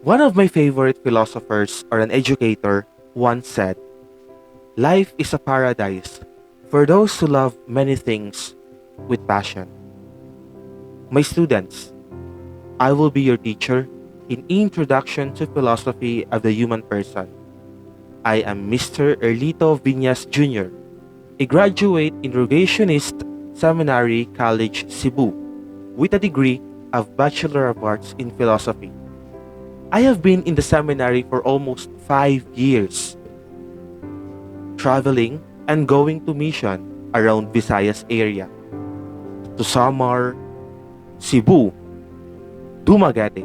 One of my favorite philosophers or an educator once said, "Life is a paradise for those who love many things with passion." My students, I will be your teacher in Introduction to Philosophy of the Human Person. I am Mr. Erlito Viñas Jr., a graduate Irrigationist Seminary College, Cebu, with a degree of Bachelor of Arts in Philosophy. I have been in the seminary for almost 5 years, traveling and going to mission around Visayas area, to Samar, Cebu, Dumaguete,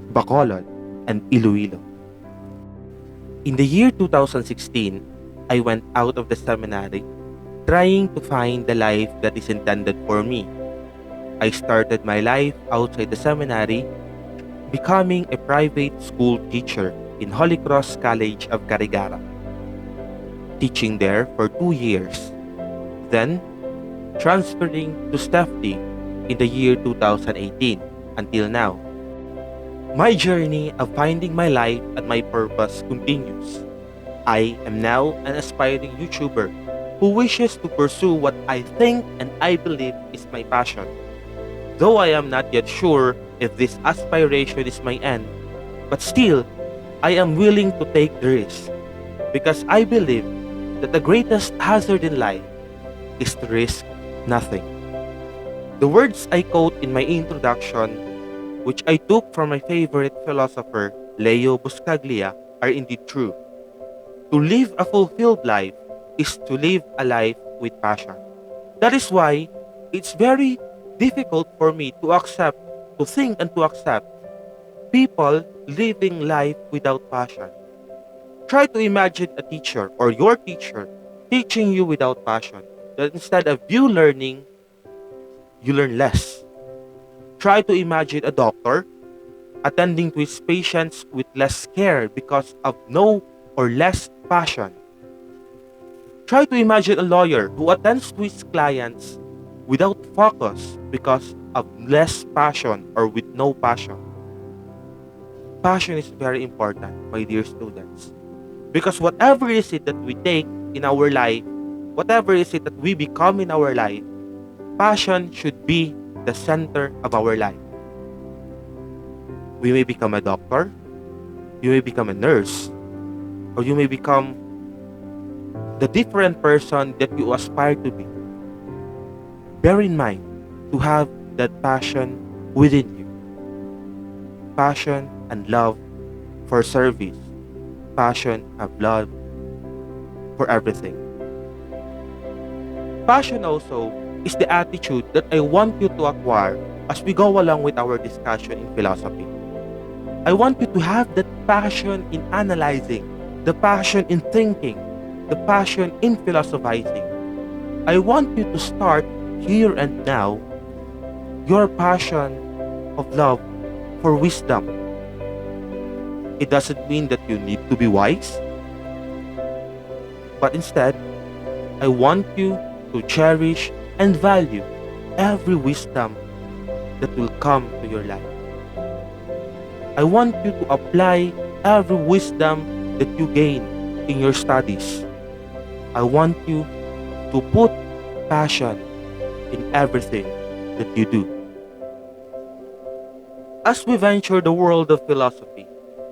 Bacolod, and Iloilo. In the year 2016, I went out of the seminary trying to find the life that is intended for me. I started my life outside the seminary, becoming a private school teacher in Holy Cross College of Carigara, teaching there for 2 years. Then, transferring to Stefti in the year 2018 until now. My journey of finding my life and my purpose continues. I am now an aspiring YouTuber who wishes to pursue what I think and I believe is my passion. Though I am not yet sure if this aspiration is my end, but still, I am willing to take the risk because I believe that the greatest hazard in life is to risk nothing. The words I quote in my introduction, which I took from my favorite philosopher, Leo Buscaglia, are indeed true. To live a fulfilled life is to live a life with passion. That is why it's very difficult for me to accept, to think and to accept people living life without passion. Try to imagine a teacher or your teacher teaching you without passion. That instead of you learning, you learn less. Try to imagine a doctor attending to his patients with less care because of no or less passion. Try to imagine a lawyer who attends to his clients without focus because of less passion or with no passion. Passion is very important, my dear students. Because whatever is it that we take in our life, whatever is it that we become in our life, passion should be the center of our life. We may become a doctor, you may become a nurse, or you may become the different person that you aspire to be. Bear in mind to have that passion within you. Passion and love for service. Passion and love for everything. Passion also is the attitude that I want you to acquire as we go along with our discussion in philosophy. I want you to have that passion in analyzing, the passion in thinking, the passion in philosophizing. I want you to start here and now your passion of love for wisdom. It doesn't mean that you need to be wise, but instead, I want you to cherish and value every wisdom that will come to your life. I want you to apply every wisdom that you gain in your studies. I want you to put passion in everything that you do. As we venture the world of philosophy,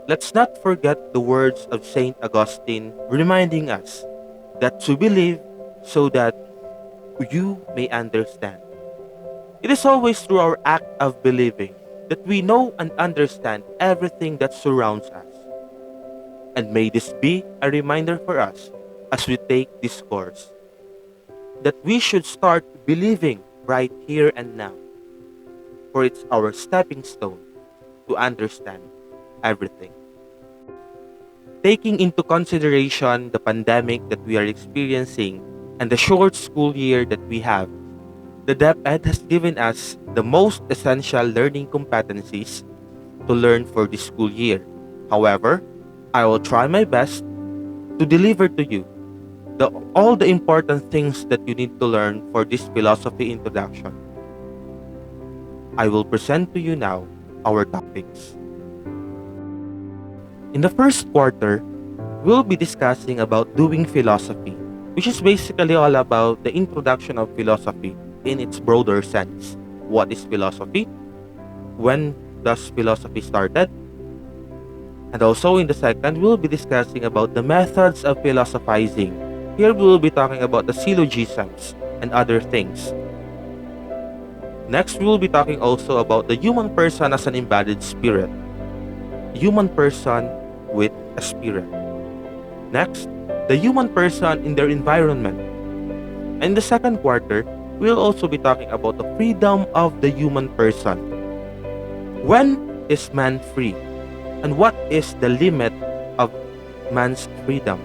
let's not forget the words of Saint Augustine reminding us that to believe so that you may understand. It is always through our act of believing that we know and understand everything that surrounds us. And may this be a reminder for us as we take this course that we should start believing right here and now, for it's our stepping stone to understand everything. Taking into consideration the pandemic that we are experiencing and the short school year that we have, the DepEd has given us the most essential learning competencies to learn for this school year. However, I will try my best to deliver to you all the important things that you need to learn for this philosophy introduction. I will present to you now our topics. In the first quarter, we'll be discussing about doing philosophy, which is basically all about the introduction of philosophy in its broader sense. What is philosophy? When does philosophy started? And also in the second, we'll be discussing about the methods of philosophizing. Here we will be talking about the syllogisms and other things. Next, we will be talking also about the human person as an embodied spirit. Human person with a spirit. Next, the human person in their environment. And in the second quarter, we'll also be talking about the freedom of the human person. When is man free? And what is the limit of man's freedom?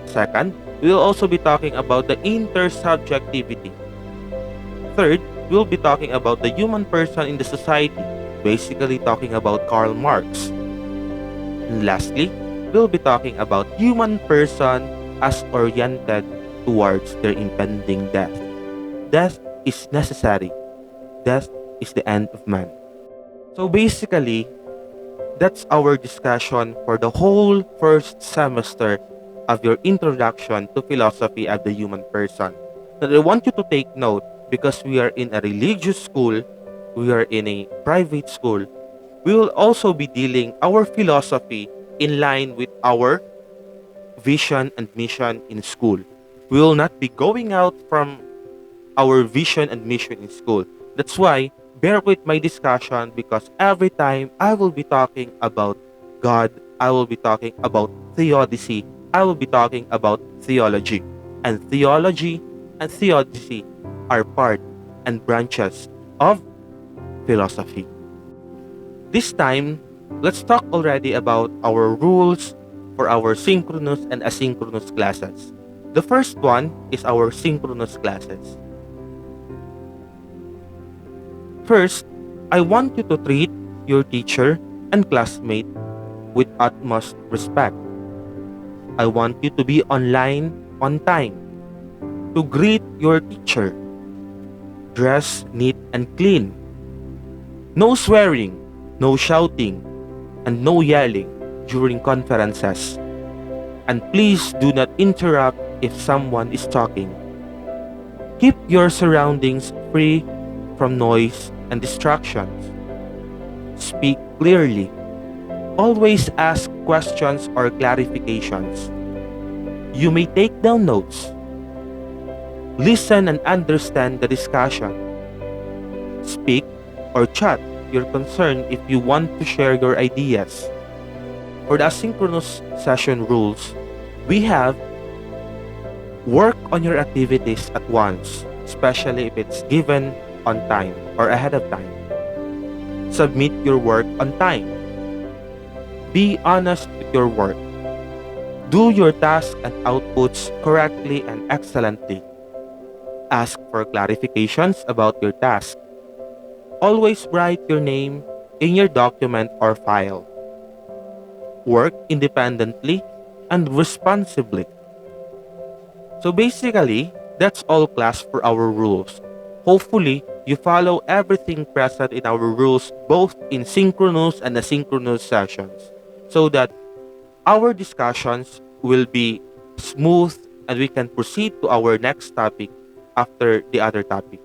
Second, we'll also be talking about the intersubjectivity. Third, we'll be talking about the human person in the society, basically talking about Karl Marx. And lastly, we'll be talking about human person as oriented towards their impending death. Death is necessary. Death is the end of man. So basically, that's our discussion for the whole first semester of your introduction to philosophy of the human person. But I want you to take note because we are in a religious school, we are in a private school, we will also be dealing our philosophy in line with our vision and mission in school. We will not be going out from our vision and mission in school. That's why bear with my discussion because every time I will be talking about God, I will be talking about theodicy, I will be talking about theology. And theology and theodicy are part and branches of philosophy. This time, let's talk already about our rules for our synchronous and asynchronous classes. The first one is our synchronous classes. First, I want you to treat your teacher and classmate with utmost respect. I want you to be online on time, to greet your teacher, dress neat and clean, no swearing, no shouting, and no yelling during conferences. And please do not interrupt if someone is talking. Keep your surroundings free from noise and distractions. Speak clearly. Always ask questions or clarifications. You may take down notes. Listen and understand the discussion. Speak or chat your concern if you want to share your ideas. For the asynchronous session rules, we have work on your activities at once, especially if it's given on time or ahead of time. Submit your work on time. Be honest with your work. Do your tasks and outputs correctly and excellently. Ask for clarifications about your task. Always write your name in your document or file. Work independently and responsibly. So basically, that's all class for our rules. Hopefully, you follow everything present in our rules both in synchronous and asynchronous sessions so that our discussions will be smooth and we can proceed to our next topic after the other topic.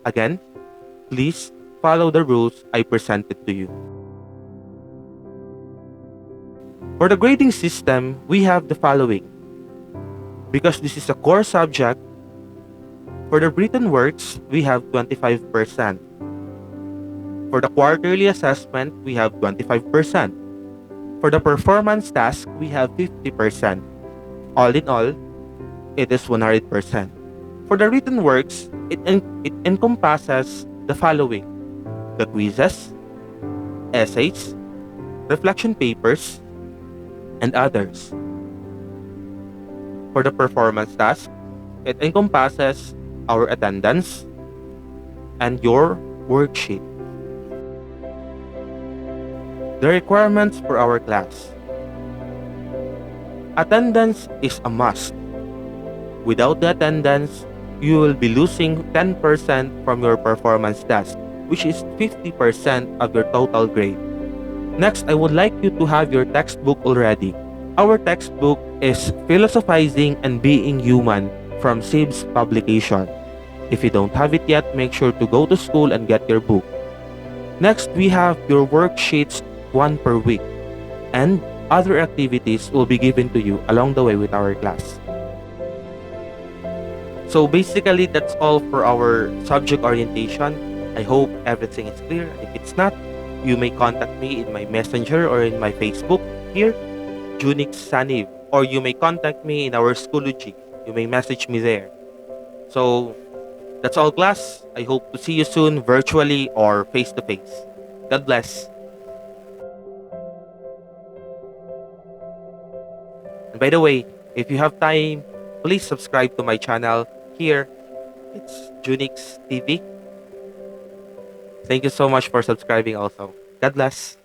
Again, please follow the rules I presented to you. For the grading system, we have the following. Because this is a core subject, for the written works, we have 25%. For the quarterly assessment, we have 25%. For the performance task, we have 50%. All in all, it is 100%. For the written works, it encompasses the following: the quizzes, essays, reflection papers, and others. For the performance task, it encompasses our attendance and your worksheet. The requirements for our class. Attendance is a must. Without the attendance, you will be losing 10% from your performance task, which is 50% of your total grade. Next, I would like you to have your textbook already. Our textbook is Philosophizing and Being Human from SIBS publication. If you don't have it yet, make sure to go to school and get your book. Next, we have your worksheets, one per week, and other activities will be given to you along the way with our class. So basically, that's all for our subject orientation. I hope everything is clear. If it's not, you may contact me in my messenger or in my Facebook here, Junix Sanib, or you may contact me in our Schoology. You may message me there. So that's all, class. I hope to see you soon, virtually or face to face. God bless. And by the way, if you have time, please subscribe to my channel here. It's Junix TV. Thank you so much for subscribing also. God bless.